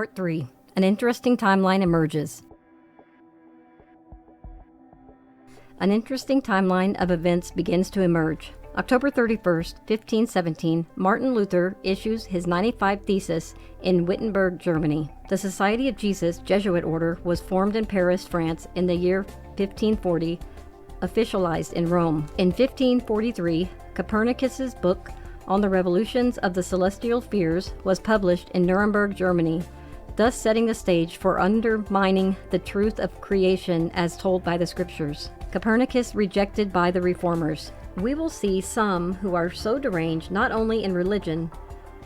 Part 3. An interesting timeline emerges. An interesting timeline of events begins to emerge. October 31st, 1517, Martin Luther issues his 95 Thesis in Wittenberg, Germany. The Society of Jesus Jesuit order was formed in Paris, France in the year 1540, officialized in Rome. In 1543, Copernicus's book on the revolutions of the celestial spheres was published in Nuremberg, Germany, thus setting the stage for undermining the truth of creation as told by the scriptures. Copernicus rejected by the reformers. We will see some who are so deranged not only in religion,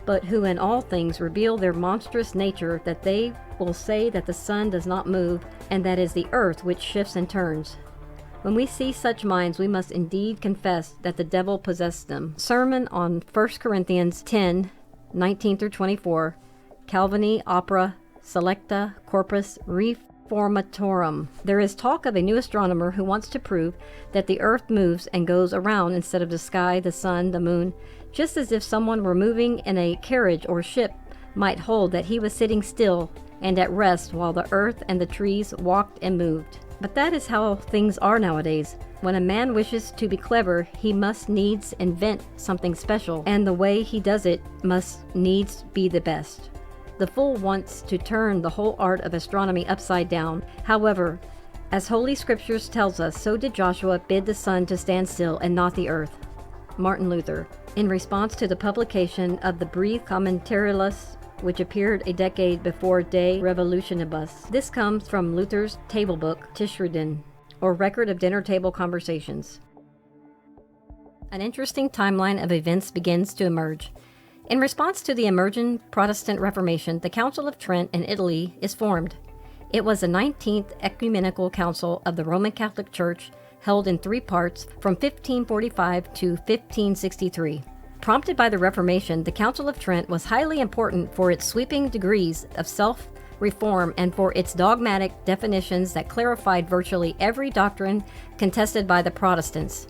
but who in all things reveal their monstrous nature that they will say that the sun does not move, and that is the earth which shifts and turns. When we see such minds, we must indeed confess that the devil possessed them. Sermon on 1 Corinthians 10, 19-24, Calvini Opera Selecta Corpus Reformatorum. There is talk of a new astronomer who wants to prove that the earth moves and goes around instead of the sky, the sun, the moon, just as if someone were moving in a carriage or ship might hold that he was sitting still and at rest while the earth and the trees walked and moved. But that is how things are nowadays. When a man wishes to be clever, he must needs invent something special, and the way he does it must needs be the best. The fool wants to turn the whole art of astronomy upside down. However, as Holy Scriptures tells us, so did Joshua bid the sun to stand still and not the earth. Martin Luther. In response to the publication of the Brief Commentarius, which appeared a decade before De Revolutionibus. This comes from Luther's table book, Tischreden, or Record of Dinner Table Conversations. An interesting timeline of events begins to emerge. In response to the emerging Protestant Reformation, the Council of Trent in Italy is formed. It was the 19th Ecumenical Council of the Roman Catholic Church, held in 3 parts from 1545 to 1563. Prompted by the Reformation, the Council of Trent was highly important for its sweeping degrees of self-reform and for its dogmatic definitions that clarified virtually every doctrine contested by the Protestants.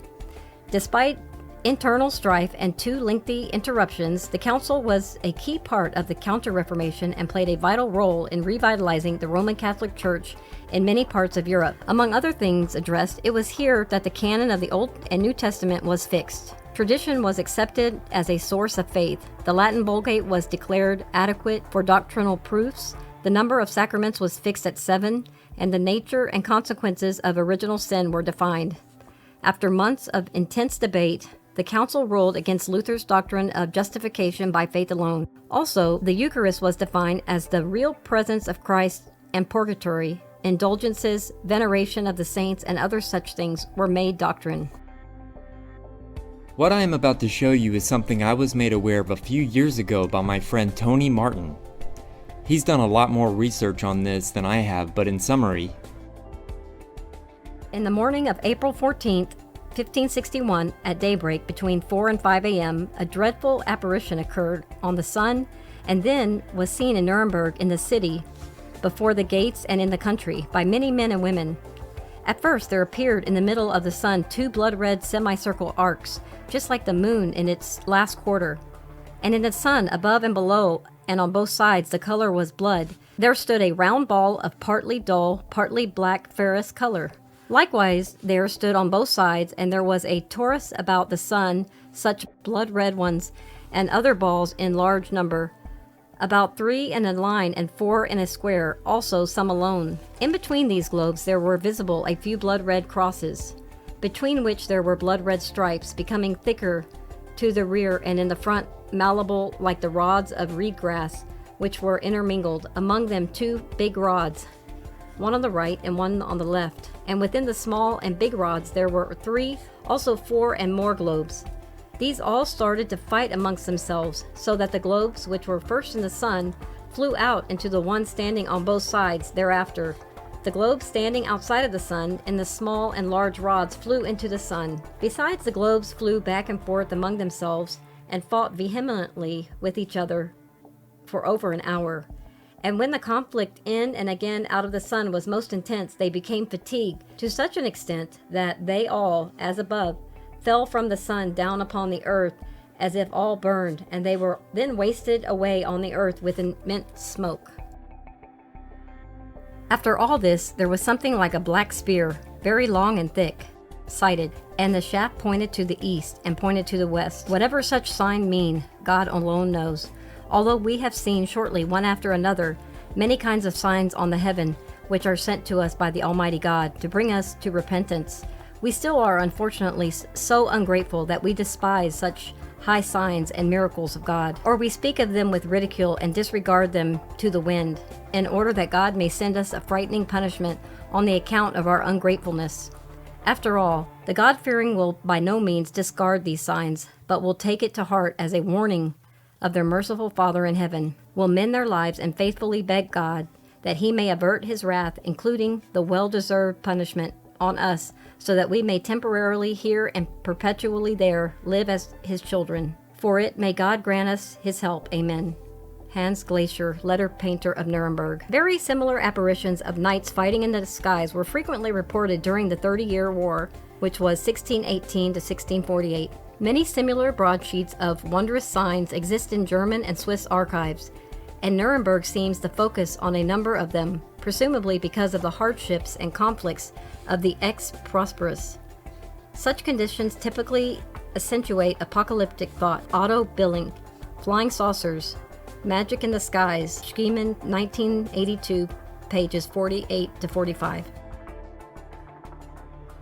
Despite internal strife and 2 lengthy interruptions, the Council was a key part of the Counter-Reformation and played a vital role in revitalizing the Roman Catholic Church in many parts of Europe. Among other things addressed, it was here that the canon of the Old and New Testament was fixed. Tradition was accepted as a source of faith. The Latin Vulgate was declared adequate for doctrinal proofs. The number of sacraments was fixed at 7, and the nature and consequences of original sin were defined. After months of intense debate, the council ruled against Luther's doctrine of justification by faith alone. Also, the Eucharist was defined as the real presence of Christ, and purgatory, indulgences, veneration of the saints, and other such things were made doctrine. What I am about to show you is something I was made aware of a few years ago by my friend Tony Martin. He's done a lot more research on this than I have, but in summary. In the morning of April 14th, 1561, at daybreak between 4 and 5 a.m., a dreadful apparition occurred on the sun and then was seen in Nuremberg in the city, before the gates and in the country, by many men and women. At first, there appeared in the middle of the sun 2 blood-red semicircle arcs, just like the moon in its last quarter. And in the sun, above and below, and on both sides, the color was blood. There stood a round ball of partly dull, partly black ferrous color. Likewise, there stood on both sides, and there was a torus about the sun, such blood-red ones, and other balls in large number, about 3 in a line and 4 in a square, also some alone. In between these globes there were visible a few blood-red crosses, between which there were blood-red stripes, becoming thicker to the rear, and in the front malleable like the rods of reed grass, which were intermingled, among them 2 big rods, one on the right and one on the left. And within the small and big rods there were 3, also 4 and more globes. These all started to fight amongst themselves, so that the globes which were first in the sun flew out into the one standing on both sides thereafter. The globes standing outside of the sun in the small and large rods flew into the sun. Besides, the globes flew back and forth among themselves and fought vehemently with each other for over an hour. And when the conflict in and again out of the sun was most intense, they became fatigued to such an extent that they all, as above, fell from the sun down upon the earth as if all burned, and they were then wasted away on the earth with immense smoke. After all this, there was something like a black spear, very long and thick, sighted, and the shaft pointed to the east and pointed to the west. Whatever such sign mean, God alone knows. Although we have seen shortly, one after another, many kinds of signs on the heaven, which are sent to us by the Almighty God to bring us to repentance, we still are unfortunately so ungrateful that we despise such high signs and miracles of God, or we speak of them with ridicule and disregard them to the wind, in order that God may send us a frightening punishment on the account of our ungratefulness. After all, the God-fearing will by no means discard these signs, but will take it to heart as a warning of their merciful Father in heaven, will mend their lives and faithfully beg God that he may avert his wrath, including the well-deserved punishment on us, so that we may temporarily here and perpetually there live as his children. For it may God grant us his help. Amen. Hans Glacier, letter painter of Nuremberg. Very similar apparitions of knights fighting in the skies were frequently reported during the 30-Year War, which was 1618 to 1648. Many similar broadsheets of wondrous signs exist in German and Swiss archives, and Nuremberg seems to focus on a number of them, presumably because of the hardships and conflicts of the ex-prosperous. Such conditions typically accentuate apocalyptic thought, auto-billing, flying saucers, magic in the skies, Schiemann, 1982, pages 48 to 45.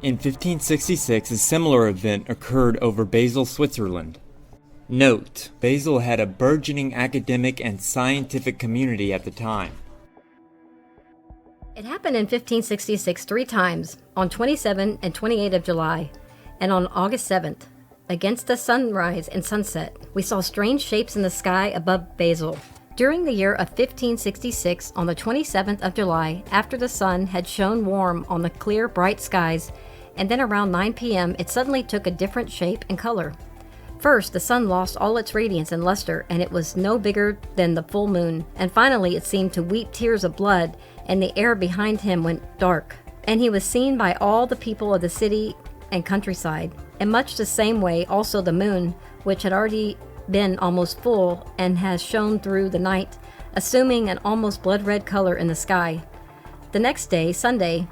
In 1566, a similar event occurred over Basel, Switzerland. Note, Basel had a burgeoning academic and scientific community at the time. It happened in 1566 three times, on 27 and 28 of July, and on August 7th. Against the sunrise and sunset, we saw strange shapes in the sky above Basel. During the year of 1566, on the 27th of July, after the sun had shone warm on the clear, bright skies, and then around 9 p.m. it suddenly took a different shape and color. First, the sun lost all its radiance and luster, and it was no bigger than the full moon, and finally it seemed to weep tears of blood, and the air behind him went dark, and he was seen by all the people of the city and countryside. In much the same way also the moon, which had already been almost full and has shone through the night, assuming an almost blood-red color in the sky. The next day, Sunday,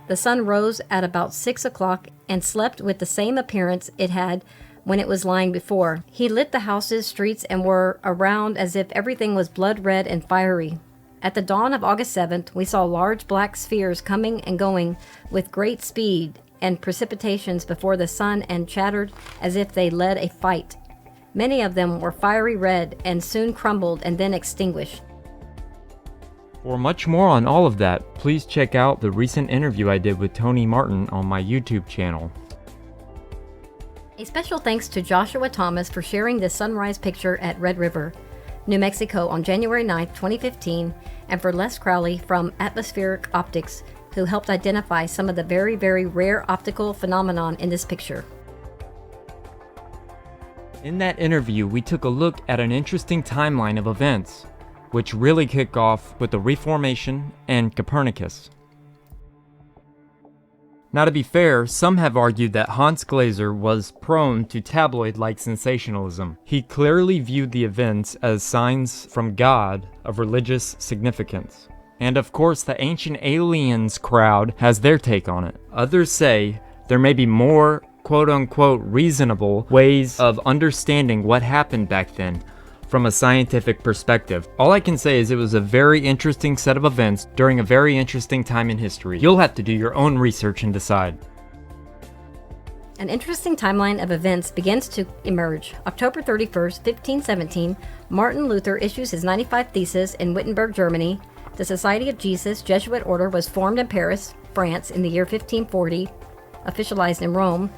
the sun rose at about 6 o'clock and slept with the same appearance it had when it was lying before. He lit the houses, streets, and were around as if everything was blood-red and fiery. At the dawn of August 7th, we saw large black spheres coming and going with great speed and precipitations before the sun and chattered as if they led a fight. Many of them were fiery red and soon crumbled and then extinguished. For much more on all of that, please check out the recent interview I did with Tony Martin on my YouTube channel. A special thanks to Joshua Thomas for sharing this sunrise picture at Red River, New Mexico on January 9, 2015, and for Les Crowley from Atmospheric Optics, who helped identify some of the very, very rare optical phenomenon in this picture. In that interview, we took a look at an interesting timeline of events, which really kick off with the Reformation and Copernicus. Now, to be fair, some have argued that Hans Glaser was prone to tabloid-like sensationalism. He clearly viewed the events as signs from God of religious significance. And of course, the Ancient Aliens crowd has their take on it. Others say there may be more quote-unquote reasonable ways of understanding what happened back then from a scientific perspective. All I can say is it was a very interesting set of events during a very interesting time in history. You'll have to do your own research and decide. An interesting timeline of events begins to emerge. October 31st, 1517, Martin Luther issues his 95 Thesis in Wittenberg, Germany. The Society of Jesus Jesuit Order was formed in Paris, France in the year 1540, officialized in Rome.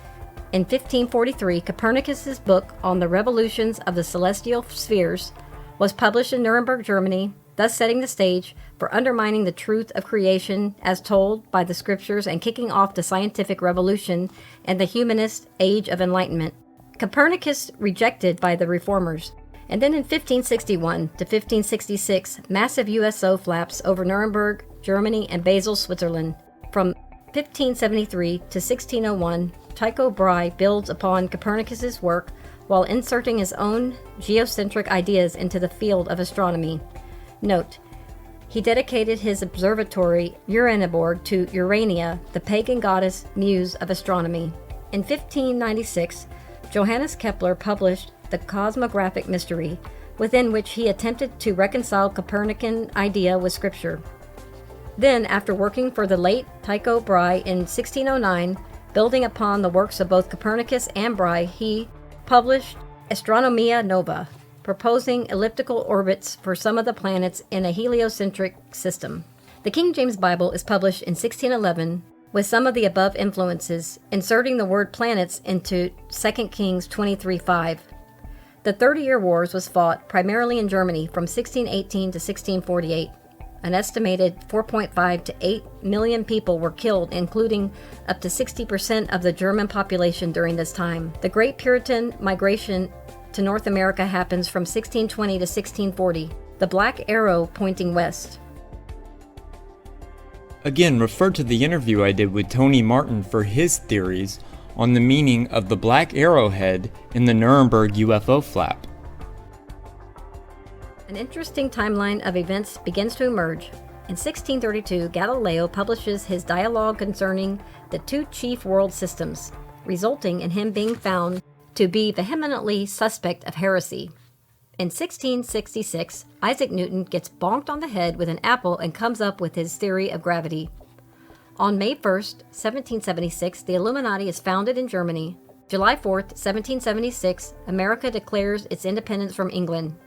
In 1543, Copernicus's book on the revolutions of the celestial spheres was published in Nuremberg, Germany, thus setting the stage for undermining the truth of creation as told by the scriptures and kicking off the scientific revolution and the humanist age of enlightenment. Copernicus rejected by the reformers. And then in 1561 to 1566, massive USO flaps over Nuremberg, Germany, and Basel, Switzerland. From 1573 to 1601, Tycho Brahe builds upon Copernicus's work while inserting his own geocentric ideas into the field of astronomy. Note, he dedicated his observatory Nuremberg to Urania, the pagan goddess muse of astronomy. In 1596, Johannes Kepler published the Cosmographic Mystery, within which he attempted to reconcile Copernican idea with scripture. Then, after working for the late Tycho Brahe in 1609, building upon the works of both Copernicus and Brahe, he published Astronomia Nova, proposing elliptical orbits for some of the planets in a heliocentric system. The King James Bible is published in 1611 with some of the above influences, inserting the word planets into 2 Kings 23:5. The 30-Year Wars was fought primarily in Germany from 1618 to 1648. An estimated 4.5 to 8 million people were killed, including up to 60% of the German population during this time. The Great Puritan Migration to North America happens from 1620 to 1640, the black arrow pointing west. Again, refer to the interview I did with Tony Martin for his theories on the meaning of the black arrowhead in the Nuremberg UFO flap. An interesting timeline of events begins to emerge. In 1632, Galileo publishes his dialogue concerning the two chief world systems, resulting in him being found to be vehemently suspect of heresy. In 1666, Isaac Newton gets bonked on the head with an apple and comes up with his theory of gravity. On May 1st, 1776, the Illuminati is founded in Germany. July 4th, 1776, America declares its independence from England.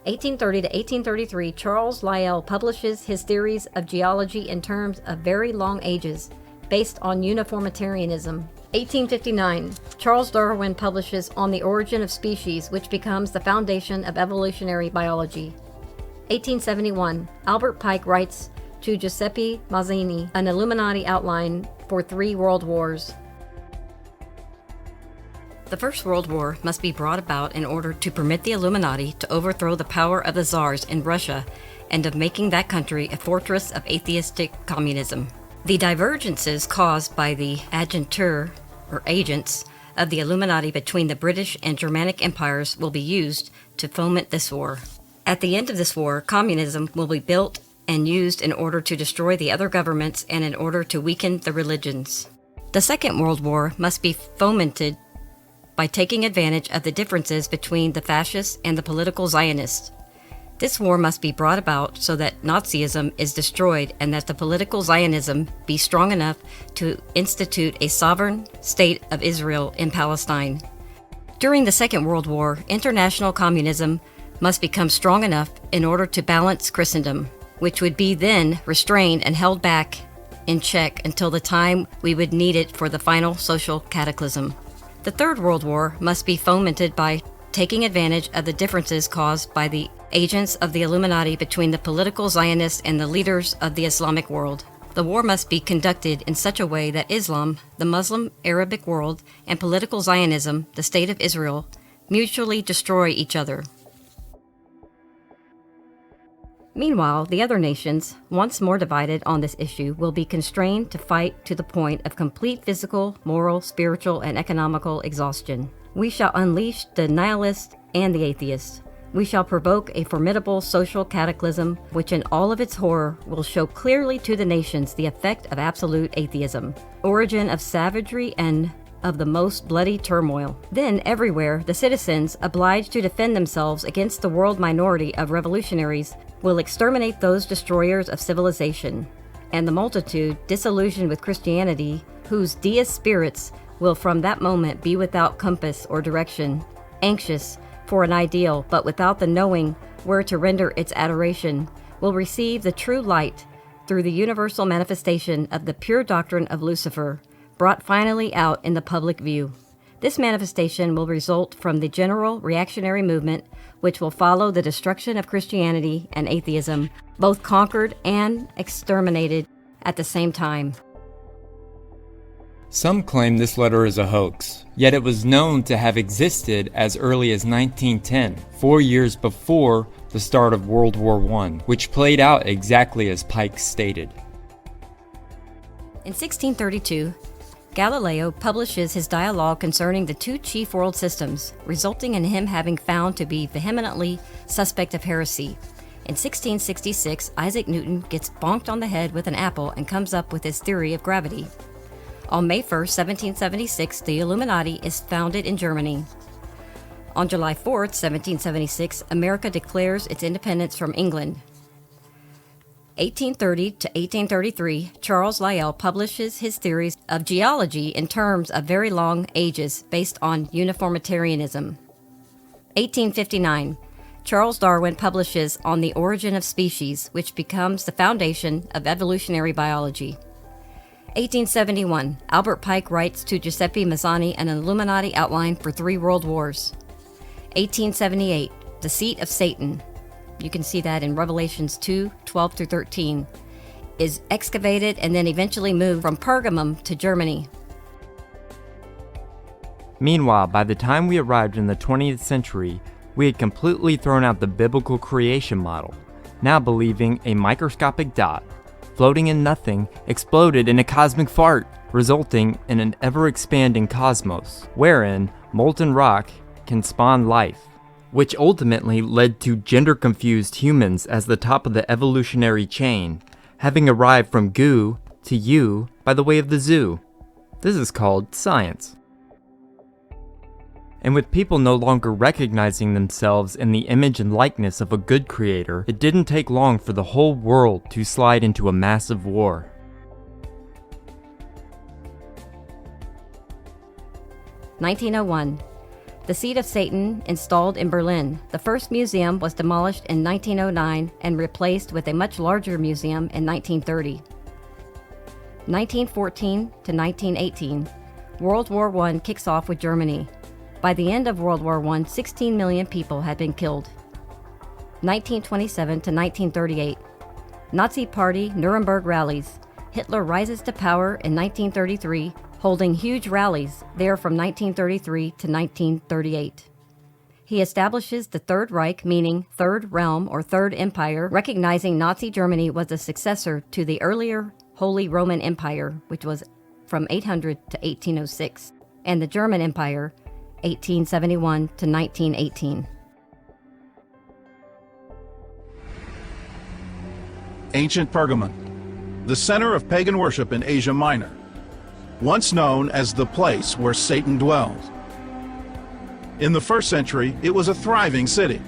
1830 to 1833, Charles Lyell publishes his theories of geology in terms of very long ages, based on uniformitarianism. 1859, Charles Darwin publishes On the Origin of Species, which becomes the foundation of evolutionary biology. 1871, Albert Pike writes to Giuseppe Mazzini an Illuminati outline for 3 world wars. The First World War must be brought about in order to permit the Illuminati to overthrow the power of the Tsars in Russia and of making that country a fortress of atheistic communism. The divergences caused by the agentur, or agents, of the Illuminati between the British and Germanic empires will be used to foment this war. At the end of this war, communism will be built and used in order to destroy the other governments and in order to weaken the religions. The Second World War must be fomented by taking advantage of the differences between the fascists and the political Zionists. This war must be brought about so that Nazism is destroyed and that the political Zionism be strong enough to institute a sovereign state of Israel in Palestine. During the Second World War, international communism must become strong enough in order to balance Christendom, which would be then restrained and held back in check until the time we would need it for the final social cataclysm. The Third World War must be fomented by taking advantage of the differences caused by the agents of the Illuminati between the political Zionists and the leaders of the Islamic world. The war must be conducted in such a way that Islam, the Muslim Arabic world, and political Zionism, the State of Israel, mutually destroy each other. Meanwhile, the other nations, once more divided on this issue, will be constrained to fight to the point of complete physical, moral, spiritual, and economical exhaustion. We shall unleash the nihilist and the atheist. We shall provoke a formidable social cataclysm, which in all of its horror will show clearly to the nations the effect of absolute atheism, origin of savagery and of the most bloody turmoil. Then everywhere, the citizens, obliged to defend themselves against the world minority of revolutionaries, will exterminate those destroyers of civilization, and the multitude, disillusioned with Christianity, whose deist spirits will from that moment be without compass or direction, anxious for an ideal, but without the knowing where to render its adoration, will receive the true light through the universal manifestation of the pure doctrine of Lucifer, brought finally out in the public view. This manifestation will result from the general reactionary movement, which will follow the destruction of Christianity and atheism, both conquered and exterminated at the same time. Some claim this letter is a hoax, yet it was known to have existed as early as 1910, 4 years before the start of World War I, which played out exactly as Pike stated. In 1632, Galileo publishes his dialogue concerning the two chief world systems, resulting in him having found to be vehemently suspect of heresy. In 1666, Isaac Newton gets bonked on the head with an apple and comes up with his theory of gravity. On May 1st, 1776, the Illuminati is founded in Germany. On July 4th, 1776, America declares its independence from England. 1830 to 1833, Charles Lyell publishes his theories of geology in terms of very long ages based on uniformitarianism. 1859, Charles Darwin publishes On the Origin of Species, which becomes the foundation of evolutionary biology. 1871, Albert Pike writes to Giuseppe Mazzani an Illuminati outline for 3 world wars. 1878, The Seat of Satan, you can see that in Revelations 2, 12 through 13, is excavated and then eventually moved from Pergamum to Germany. Meanwhile, by the time we arrived in the 20th century, we had completely thrown out the biblical creation model, now believing a microscopic dot, floating in nothing, exploded in a cosmic fart, resulting in an ever-expanding cosmos, wherein molten rock can spawn life, which ultimately led to gender-confused humans as the top of the evolutionary chain, having arrived from goo to you by the way of the zoo. This is called science. And with people no longer recognizing themselves in the image and likeness of a good creator, it didn't take long for the whole world to slide into a massive war. (1901). The Seat of Satan installed in Berlin. The first museum was demolished in 1909 and replaced with a much larger museum in 1930. 1914 to 1918. World War I kicks off with Germany. By the end of World War I, 16 million people had been killed. 1927 to 1938. Nazi Party Nuremberg rallies. Hitler rises to power in 1933, holding huge rallies there from 1933 to 1938. He establishes the Third Reich, meaning Third Realm or Third Empire, recognizing Nazi Germany was a successor to the earlier Holy Roman Empire, which was from 800 to 1806, and the German Empire, 1871 to 1918. Ancient Pergamon, the center of pagan worship in Asia Minor, once known as the place where Satan dwells. In the 1st century, it was a thriving city.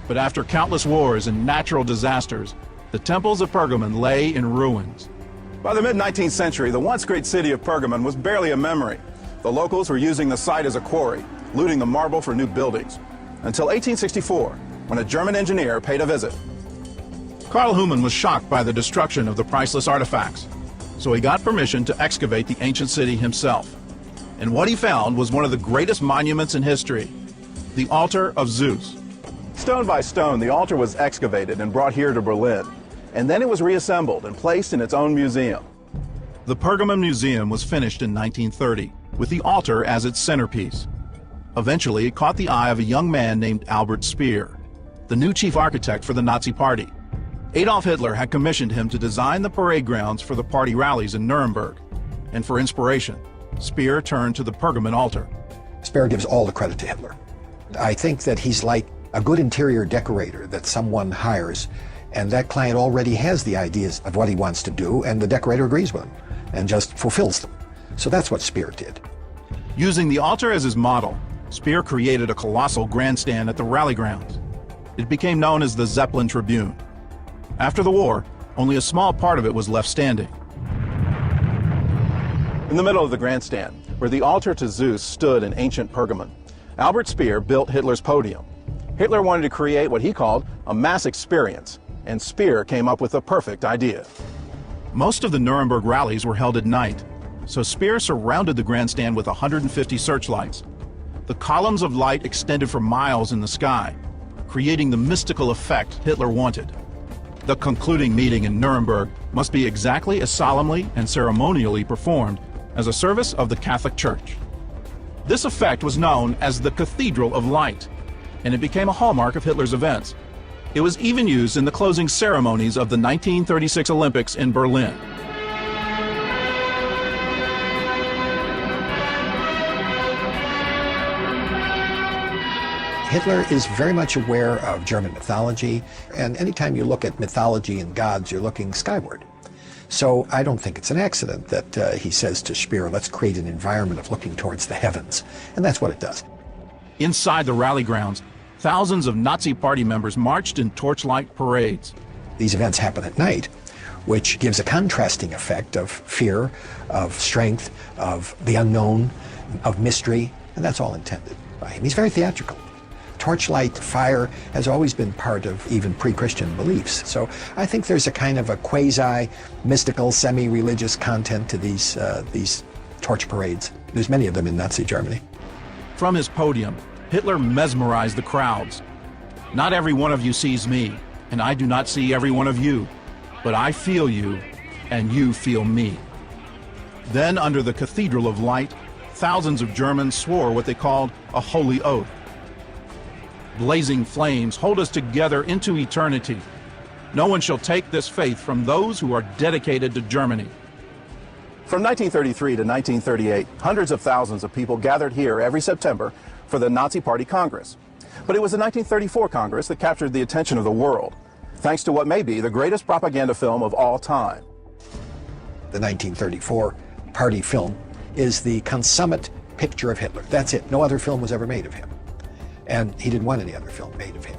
But after countless wars and natural disasters, the temples of Pergamon lay in ruins. By the mid-19th century, the once great city of Pergamon was barely a memory. The locals were using the site as a quarry, looting the marble for new buildings. Until 1864, when a German engineer paid a visit. Karl Humann was shocked by the destruction of the priceless artifacts, so he got permission to excavate the ancient city himself. And what he found was one of the greatest monuments in history, the altar of Zeus. Stone by stone, the altar was excavated and brought here to Berlin, and then it was reassembled and placed in its own museum. The Pergamon Museum was finished in 1930, with the altar as its centerpiece. Eventually, it caught the eye of a young man named Albert Speer, the new chief architect for the Nazi Party. Adolf Hitler had commissioned him to design the parade grounds for the party rallies in Nuremberg. And for inspiration, Speer turned to the Pergamon altar. Speer gives all the credit to Hitler. I think that he's like a good interior decorator that someone hires, and that client already has the ideas of what he wants to do, and the decorator agrees with him and just fulfills them. So that's what Speer did. Using the altar as his model, Speer created a colossal grandstand at the rally grounds. It became known as the Zeppelin Tribune. After the war, only a small part of it was left standing. In the middle of the grandstand, where the altar to Zeus stood in ancient Pergamon, Albert Speer built Hitler's podium. Hitler wanted to create what he called a mass experience, and Speer came up with the perfect idea. Most of the Nuremberg rallies were held at night, so Speer surrounded the grandstand with 150 searchlights. The columns of light extended for miles in the sky, creating the mystical effect Hitler wanted. The concluding meeting in Nuremberg must be exactly as solemnly and ceremonially performed as a service of the Catholic Church. This effect was known as the Cathedral of Light, and it became a hallmark of Hitler's events. It was even used in the closing ceremonies of the 1936 Olympics in Berlin. Hitler is very much aware of German mythology, and anytime you look at mythology and gods, you're looking skyward. So I don't think it's an accident that he says to Speer, let's create an environment of looking towards the heavens. And that's what it does. Inside the rally grounds, thousands of Nazi party members marched in torchlight parades. These events happen at night, which gives a contrasting effect of fear, of strength, of the unknown, of mystery, and that's all intended by him. He's very theatrical. Torchlight fire has always been part of even pre-Christian beliefs. So I think there's a kind of a quasi-mystical, semi-religious content to these torch parades. There's many of them in Nazi Germany. From his podium, Hitler mesmerized the crowds. Not every one of you sees me, and I do not see every one of you, but I feel you, and you feel me. Then, under the Cathedral of Light, thousands of Germans swore what they called a holy oath. Blazing flames hold us together into eternity. No one shall take this faith from those who are dedicated to Germany. From 1933 to 1938, hundreds of thousands of people gathered here every September for the Nazi Party Congress. But it was the 1934 Congress that captured the attention of the world, thanks to what may be the greatest propaganda film of all time. The 1934 party film is the consummate picture of Hitler. That's it. No other film was ever made of him. And he didn't want any other film made of him.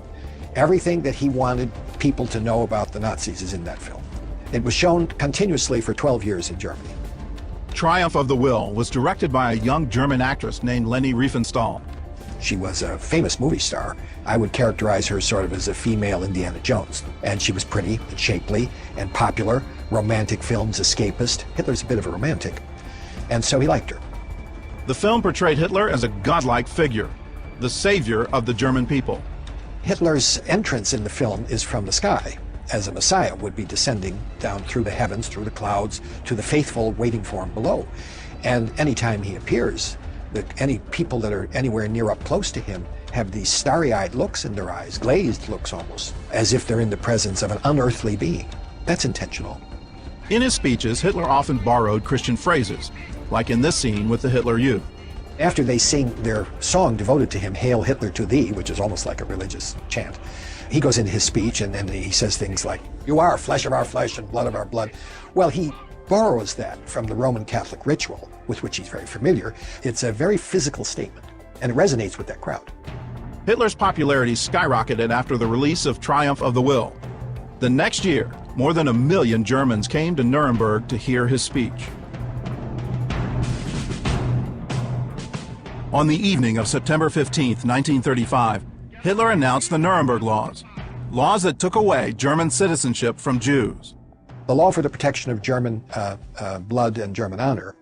Everything that he wanted people to know about the Nazis is in that film. It was shown continuously for 12 years in Germany. Triumph of the Will was directed by a young German actress named Leni Riefenstahl. She was a famous movie star. I would characterize her sort of as a female Indiana Jones. And she was pretty and shapely and popular, romantic films, escapist. Hitler's a bit of a romantic. And so he liked her. The film portrayed Hitler as a godlike figure, the savior of the German people. Hitler's entrance in the film is from the sky, as a Messiah would be descending down through the heavens, through the clouds, to the faithful waiting for him below. And anytime he appears, any people that are anywhere near up close to him have these starry-eyed looks in their eyes, glazed looks almost, as if they're in the presence of an unearthly being. That's intentional. In his speeches, Hitler often borrowed Christian phrases, like in this scene with the Hitler Youth. After they sing their song devoted to him, Hail Hitler to Thee, which is almost like a religious chant, he goes into his speech and he says things like, you are flesh of our flesh and blood of our blood. Well, he borrows that from the Roman Catholic ritual, with which he's very familiar. It's a very physical statement, and it resonates with that crowd. Hitler's popularity skyrocketed after the release of Triumph of the Will. The next year, more than 1 million Germans came to Nuremberg to hear his speech. On the evening of September 15, 1935, Hitler announced the Nuremberg laws, laws that took away German citizenship from Jews. The law for the protection of German blood and German honor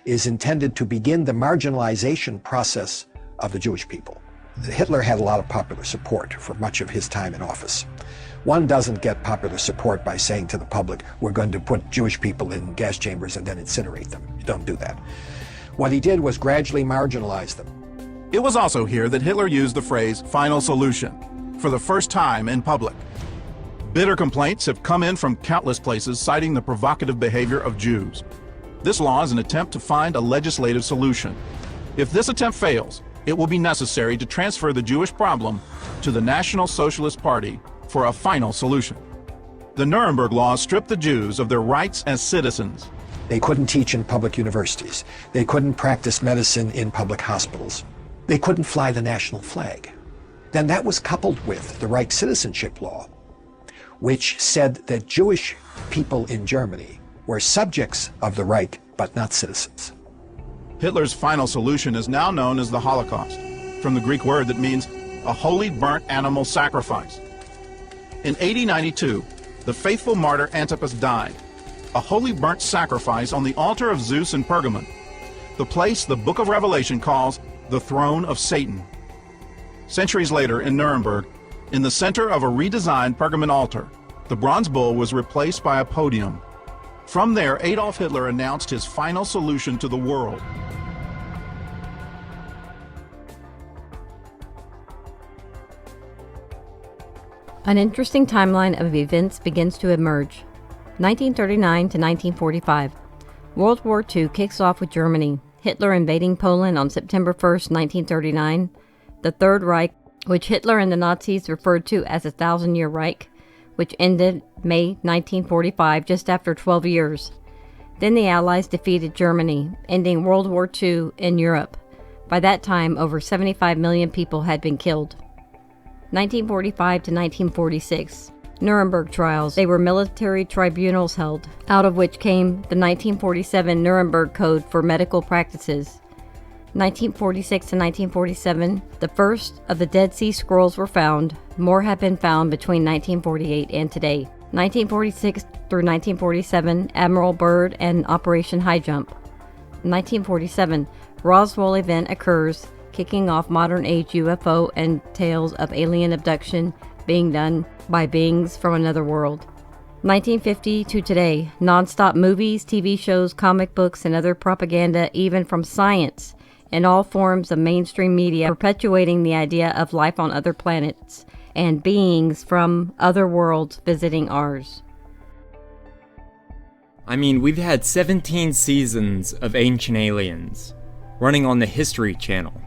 is intended to begin the marginalization process of the Jewish people. Hitler had a lot of popular support for much of his time in office. One doesn't get popular support by saying to the public, we're going to put Jewish people in gas chambers and then incinerate them. You don't do that. What he did was gradually marginalize them. It was also here that Hitler used the phrase final solution for the first time in public. Bitter complaints have come in from countless places citing the provocative behavior of Jews. This law is an attempt to find a legislative solution. If this attempt fails, it will be necessary to transfer the Jewish problem to the National Socialist Party for a final solution. The Nuremberg laws stripped the Jews of their rights as citizens. They couldn't teach in public universities. They couldn't practice medicine in public hospitals. They couldn't fly the national flag. Then that was coupled with the Reich citizenship law, which said that Jewish people in Germany were subjects of the Reich, but not citizens. Hitler's final solution is now known as the Holocaust, from the Greek word that means a holy burnt animal sacrifice. In AD 92, the faithful martyr Antipas died, a holy burnt sacrifice on the altar of Zeus in Pergamon, the place the book of Revelation calls the throne of Satan. Centuries later in Nuremberg, in the center of a redesigned Pergamon altar, the bronze bull was replaced by a podium. From there, Adolf Hitler announced his final solution to the world. An interesting timeline of events begins to emerge. 1939 to 1945. World War II kicks off with Germany, Hitler invading Poland on September 1st, 1939. The Third Reich which Hitler and the Nazis referred to as a 1,000-year Reich, which ended May 1945, just after 12 years. Then the Allies defeated Germany, ending World War II in Europe. By that time, over 75 million people had been killed. 1945 to 1946. Nuremberg trials. They were military tribunals held, out of which came the 1947 Nuremberg Code for medical practices. 1946 to 1947, the first of the Dead Sea Scrolls were found. More have been found between 1948 and today. 1946 through 1947, Admiral Byrd and Operation High Jump. 1947, Roswell event occurs, kicking off modern-age UFO and tales of alien abduction being done by beings from another world. 1950 to today, non-stop movies, TV shows, comic books, and other propaganda, even from science, and all forms of mainstream media, perpetuating the idea of life on other planets and beings from other worlds visiting ours. I mean, we've had 17 seasons of Ancient Aliens, running on the History Channel.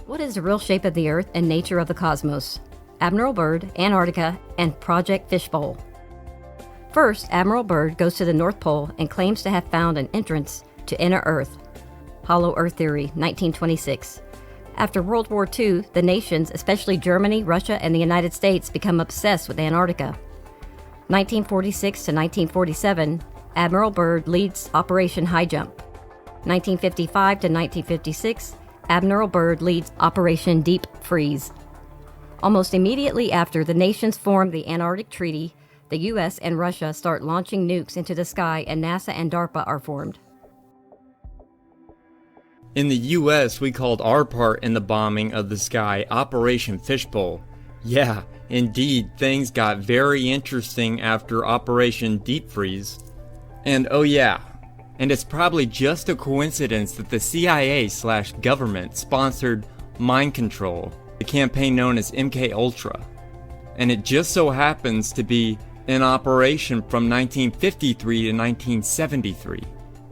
What is the real shape of the Earth and nature of the cosmos? Admiral Byrd, Antarctica, and Project Fishbowl. First, Admiral Byrd goes to the North Pole and claims to have found an entrance to inner Earth. Hollow Earth Theory, 1926. After World War II, the nations, especially Germany, Russia, and the United States, become obsessed with Antarctica. 1946 to 1947, Admiral Byrd leads Operation High Jump. 1955 to 1956, Admiral Byrd leads Operation Deep Freeze. Almost immediately after the nations form the Antarctic Treaty, the US and Russia start launching nukes into the sky, and NASA and DARPA are formed. In the US, we called our part in the bombing of the sky Operation Fishbowl. Yeah, indeed, things got very interesting after Operation Deep Freeze. And oh yeah, and it's probably just a coincidence that the CIA/government sponsored mind control, the campaign known as MK Ultra. And it just so happens to be in operation from 1953 to 1973,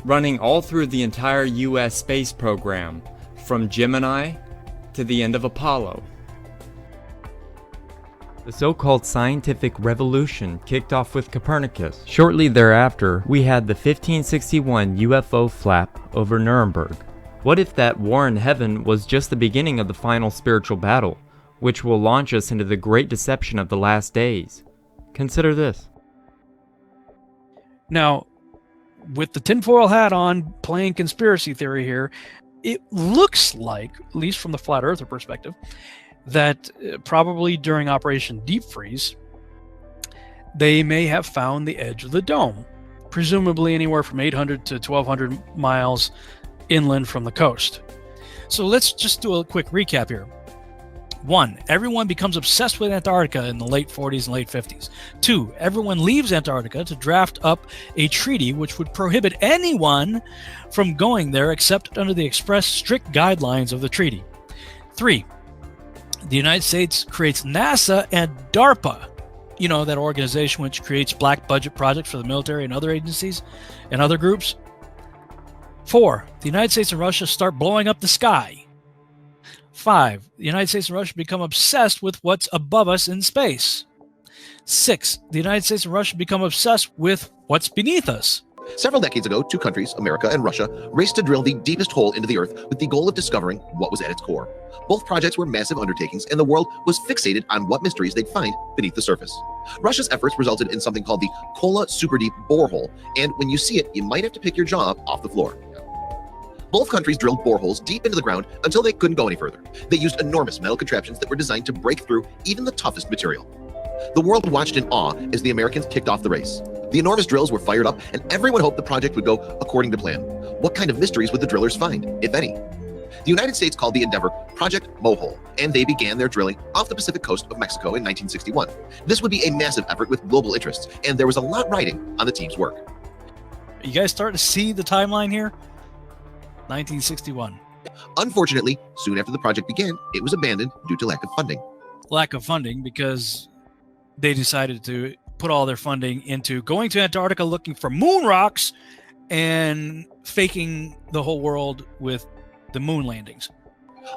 running all through the entire US space program, from Gemini to the end of Apollo. The so-called scientific revolution kicked off with Copernicus. Shortly thereafter, we had the 1561 UFO flap over Nuremberg. What if that war in heaven was just the beginning of the final spiritual battle, which will launch us into the great deception of the last days? Consider this. Now, with the tinfoil hat on, playing conspiracy theory here, it looks like, at least from the flat earther perspective, that probably during Operation Deep Freeze, they may have found the edge of the dome, presumably anywhere from 800 to 1,200 miles inland from the coast. So let's just do a quick recap here. 1, everyone becomes obsessed with Antarctica in the late 40s and late 50s. 2, everyone leaves Antarctica to draft up a treaty which would prohibit anyone from going there except under the express strict guidelines of the treaty. 3, the United States creates NASA and DARPA, you know, that organization which creates black budget projects for the military and other agencies and other groups. 4, the United States and Russia start blowing up the sky. 5, the United States and Russia become obsessed with what's above us in space. 6, the United States and Russia become obsessed with what's beneath us. Several decades ago, two countries, America and Russia, raced to drill the deepest hole into the Earth with the goal of discovering what was at its core. Both projects were massive undertakings, and the world was fixated on what mysteries they'd find beneath the surface. Russia's efforts resulted in something called the Kola Super Deep Borehole, and when you see it, you might have to pick your jaw off the floor. Both countries drilled boreholes deep into the ground until they couldn't go any further. They used enormous metal contraptions that were designed to break through even the toughest material. The world watched in awe as the Americans kicked off the race. The enormous drills were fired up, and everyone hoped the project would go according to plan. What kind of mysteries would the drillers find, if any? The United States called the endeavor Project Mohole, and they began their drilling off the Pacific coast of Mexico in 1961. This would be a massive effort with global interests, and there was a lot riding on the team's work. You guys starting to see the timeline here? 1961. Unfortunately, soon after the project began, it was abandoned due to lack of funding. Lack of funding because they decided to put all their funding into going to Antarctica looking for moon rocks and faking the whole world with the moon landings.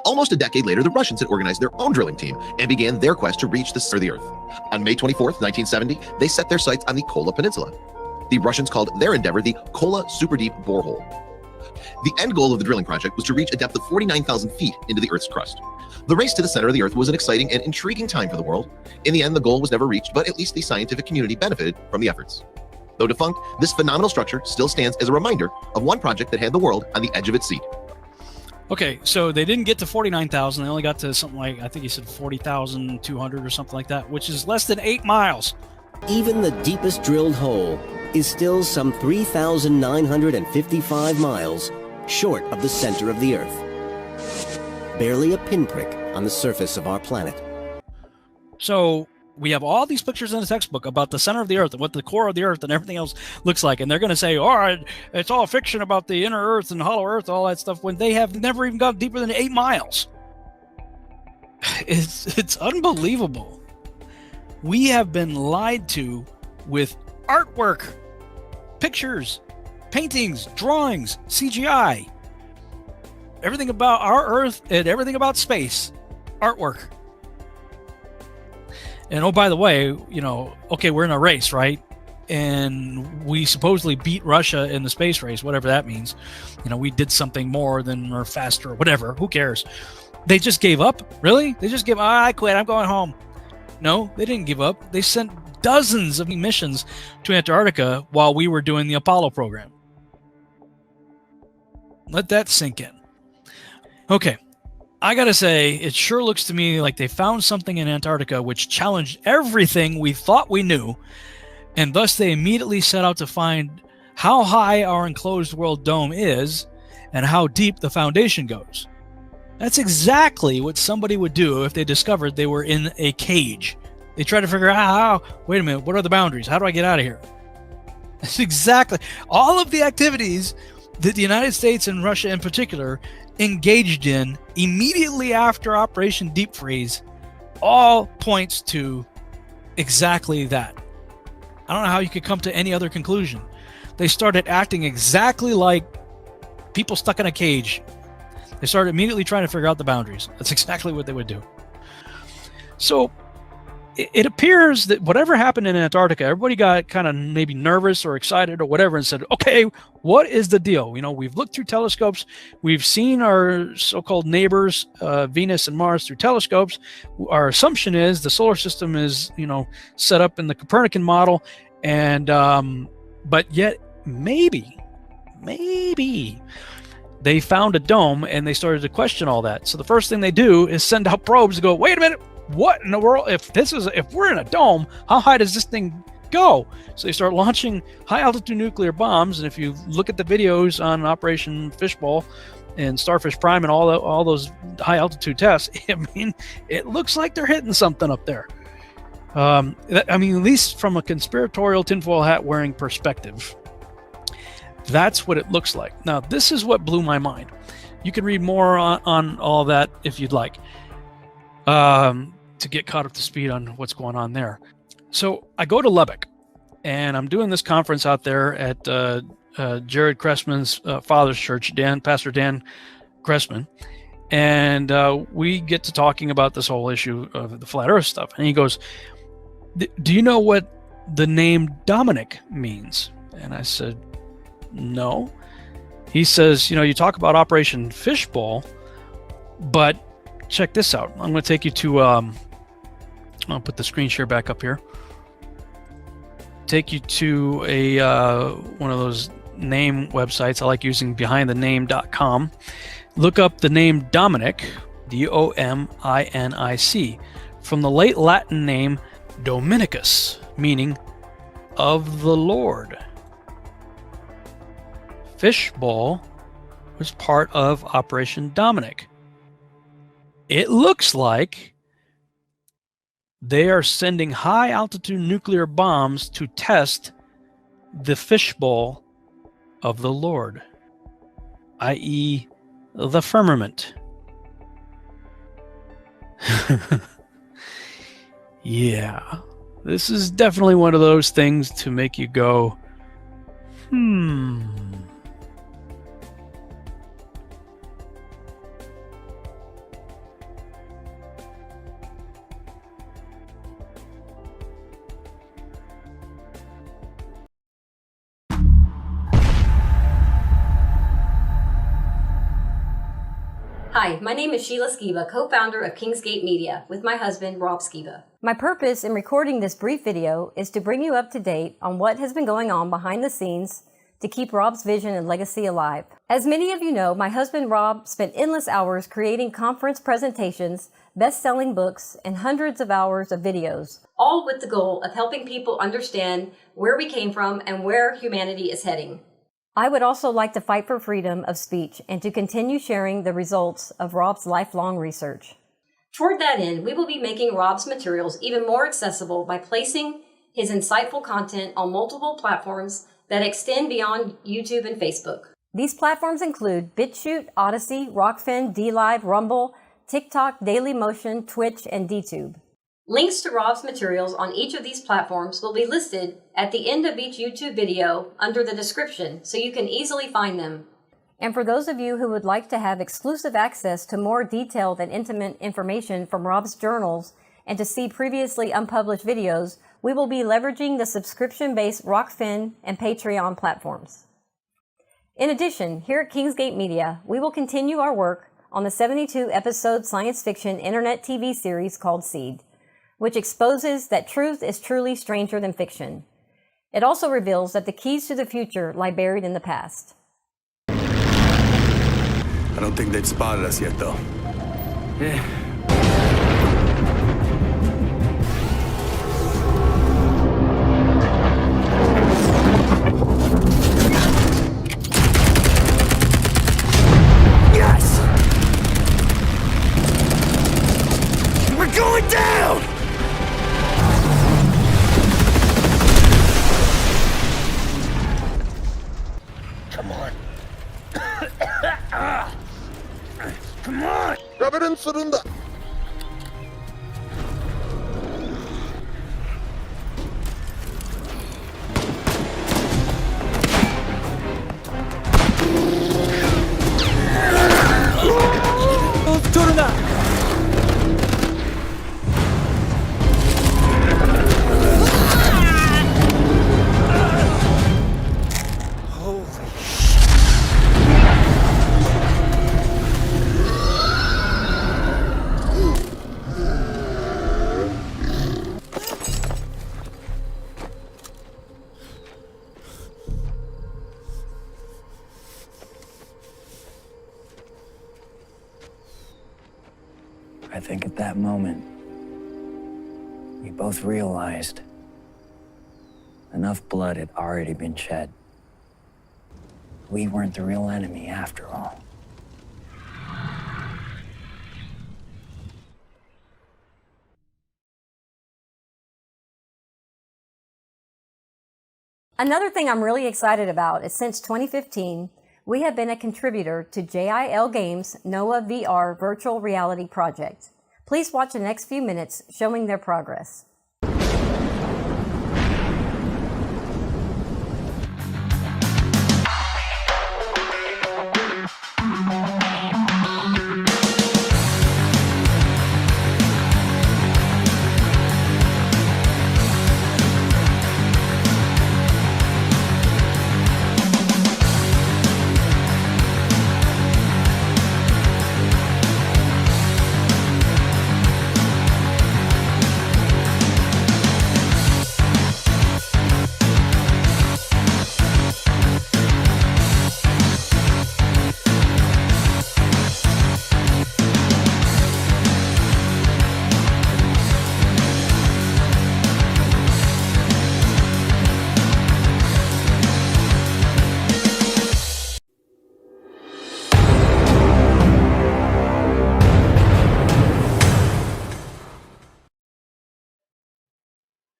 Almost a decade later, the Russians had organized their own drilling team and began their quest to reach the center of the Earth. On May 24th, 1970, they set their sights on the Kola Peninsula. The Russians called their endeavor the Kola Super Deep Borehole. The end goal of the drilling project was to reach a depth of 49,000 feet into the Earth's crust. The race to the center of the Earth was an exciting and intriguing time for the world. In the end, the goal was never reached, but at least the scientific community benefited from the efforts. Though defunct, this phenomenal structure still stands as a reminder of one project that had the world on the edge of its seat. Okay, so they didn't get to 49,000. They only got to something like, I think he said 40,200 or something like that, which is less than 8 miles. Even the deepest drilled hole is still some 3,955 miles short of the center of the Earth. Barely a pinprick on the surface of our planet. So we have all these pictures in the textbook about the center of the Earth and what the core of the Earth and everything else looks like. And they're going to say, all right, it's all fiction about the inner Earth and hollow Earth, all that stuff, when they have never even gone deeper than 8 miles. It's unbelievable. We have been lied to with artwork, pictures, paintings, drawings, CGI. Everything about our Earth and everything about space. Artwork. And oh, by the way, okay, we're in a race, right? And we supposedly beat Russia in the space race, whatever that means. We did something more than or faster or whatever. Who cares? They just gave up? Really? They just gave up? I quit. I'm going home. No, they didn't give up. They sent dozens of missions to Antarctica while we were doing the Apollo program. Let that sink in. Okay. I gotta say, it sure looks to me like they found something in Antarctica which challenged everything we thought we knew, and thus they immediately set out to find how high our enclosed world dome is and how deep the foundation goes. That's exactly what somebody would do if they discovered they were in a cage. They try to figure out wait a minute, what are the boundaries? How do I get out of here? That's exactly all of the activities that the United States and Russia in particular engaged in immediately after Operation Deep Freeze all points to exactly that. I don't know how you could come to any other conclusion. They started acting exactly like people stuck in a cage. They started immediately trying to figure out the boundaries. That's exactly what they would do. So it appears that whatever happened in Antarctica, everybody got kind of maybe nervous or excited or whatever and said, okay, what is the deal? We've looked through telescopes. We've seen our so-called neighbors, Venus and Mars, through telescopes. Our assumption is the solar system is, set up in the Copernican model. And, but yet maybe they found a dome and they started to question all that. So the first thing they do is send out probes to go, wait a minute. What in the world? If we're in a dome, how high does this thing go? So they start launching high altitude nuclear bombs. And if you look at the videos on Operation Fishbowl and Starfish Prime and all those high altitude tests, it looks like they're hitting something up there. At least from a conspiratorial tinfoil hat wearing perspective, that's what it looks like. Now, this is what blew my mind. You can read more on all that if you'd like. To get caught up to speed on what's going on there. So I go to Lubbock and I'm doing this conference out there at Jared Cressman's father's church, Pastor Dan Cressman. And we get to talking about this whole issue of the flat earth stuff. And he goes, do you know what the name Dominic means? And I said, no. He says, you talk about Operation Fishbowl, but check this out. I'm going to take you to, I'll put the screen share back up here. Take you to a one of those name websites. I like using behindthename.com. Look up the name Dominic, Dominic, from the late Latin name Dominicus, meaning of the Lord. Fishbowl was part of Operation Dominic. It looks like they are sending high-altitude nuclear bombs to test the fishbowl of the Lord, i.e. the firmament. Yeah, this is definitely one of those things to make you go, Hi, my name is Sheila Skiba, co-founder of Kingsgate Media, with my husband, Rob Skiba. My purpose in recording this brief video is to bring you up to date on what has been going on behind the scenes to keep Rob's vision and legacy alive. As many of you know, my husband Rob spent endless hours creating conference presentations, best-selling books, and hundreds of hours of videos, all with the goal of helping people understand where we came from and where humanity is heading. I would also like to fight for freedom of speech and to continue sharing the results of Rob's lifelong research. Toward that end, we will be making Rob's materials even more accessible by placing his insightful content on multiple platforms that extend beyond YouTube and Facebook. These platforms include BitChute, Odyssey, Rockfin, DLive, Rumble, TikTok, Dailymotion, Twitch, and DTube. Links to Rob's materials on each of these platforms will be listed at the end of each YouTube video under the description, so you can easily find them. And for those of you who would like to have exclusive access to more detailed and intimate information from Rob's journals and to see previously unpublished videos, we will be leveraging the subscription-based Rockfin and Patreon platforms. In addition, here at Kingsgate Media, we will continue our work on the 72-episode science fiction internet TV series called Seed, which exposes that truth is truly stranger than fiction. It also reveals that the keys to the future lie buried in the past. I don't think they've spotted us yet, though. Yeah. Yes! We're going down! Come on. Come on! Evidence surrender! I think at that moment, we both realized enough blood had already been shed. We weren't the real enemy after all. Another thing I'm really excited about is since 2015, we have been a contributor to JIL Games' NOAA VR virtual reality project. Please watch the next few minutes showing their progress.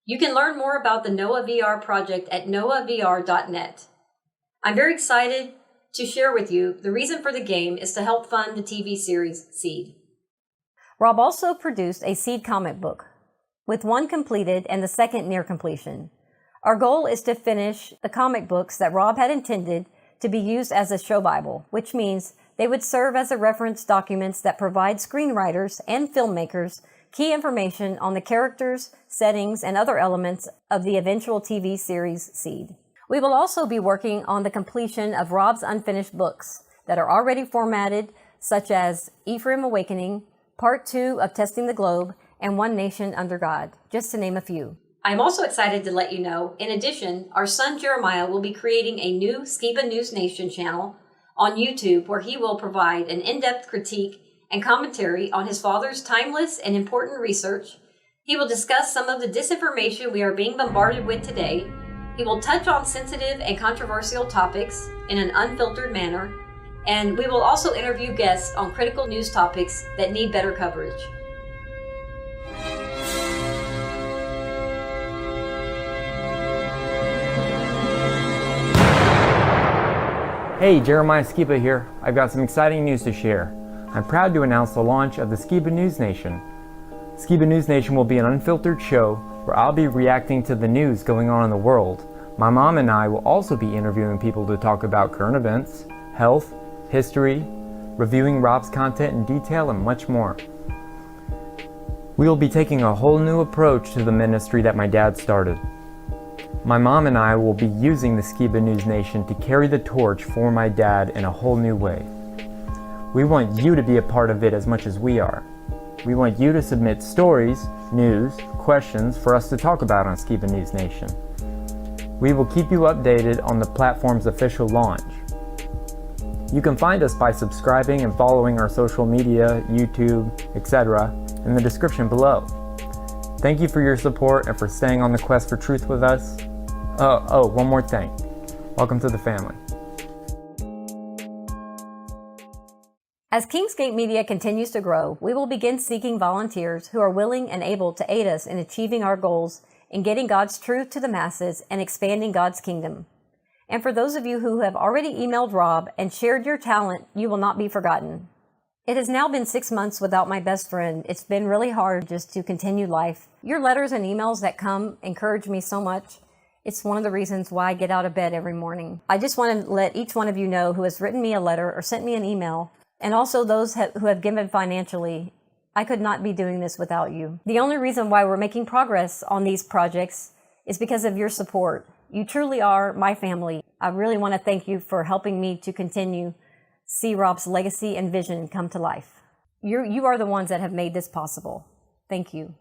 You can learn more about the NOAA VR project at noaavr.net. I'm very excited to share with you the reason for the game is to help fund the TV series Seed. Rob also produced a Seed comic book, with one completed and the second near completion. Our goal is to finish the comic books that Rob had intended to be used as a show Bible, which means they would serve as a reference documents that provide screenwriters and filmmakers key information on the characters, settings, and other elements of the eventual TV series Seed. We will also be working on the completion of Rob's unfinished books that are already formatted such as Ephraim Awakening, Part 2 of Testing the Globe, and One Nation Under God, just to name a few. I'm also excited to let you know, in addition, our son Jeremiah will be creating a new Skiba News Nation channel on YouTube where he will provide an in-depth critique and commentary on his father's timeless and important research. He will discuss some of the disinformation we are being bombarded with today. He will touch on sensitive and controversial topics in an unfiltered manner, and we will also interview guests on critical news topics that need better coverage. Hey, Jeremiah Skiba here. I've got some exciting news to share. I'm proud to announce the launch of the Skiba News Nation. Skiba News Nation will be an unfiltered show where I'll be reacting to the news going on in the world. My mom and I will also be interviewing people to talk about current events, health, history, reviewing Rob's content in detail, and much more. We will be taking a whole new approach to the ministry that my dad started. My mom and I will be using the Skiba News Nation to carry the torch for my dad in a whole new way. We want you to be a part of it as much as we are. We want you to submit stories, news, questions for us to talk about on Skiba News Nation. We will keep you updated on the platform's official launch. You can find us by subscribing and following our social media, YouTube, etc. in the description below. Thank you for your support and for staying on the quest for truth with us. One more thing. Welcome to the family. As Kingsgate Media continues to grow, we will begin seeking volunteers who are willing and able to aid us in achieving our goals in getting God's truth to the masses and expanding God's kingdom. And for those of you who have already emailed Rob and shared your talent, you will not be forgotten. It has now been 6 months without my best friend. It's been really hard just to continue life. Your letters and emails that come encourage me so much. It's one of the reasons why I get out of bed every morning. I just want to let each one of you know who has written me a letter or sent me an email, and also those who have given financially. I could not be doing this without you. The only reason why we're making progress on these projects is because of your support. You truly are my family. I really want to thank you for helping me to continue see Rob's legacy and vision come to life. You are the ones that have made this possible. Thank you.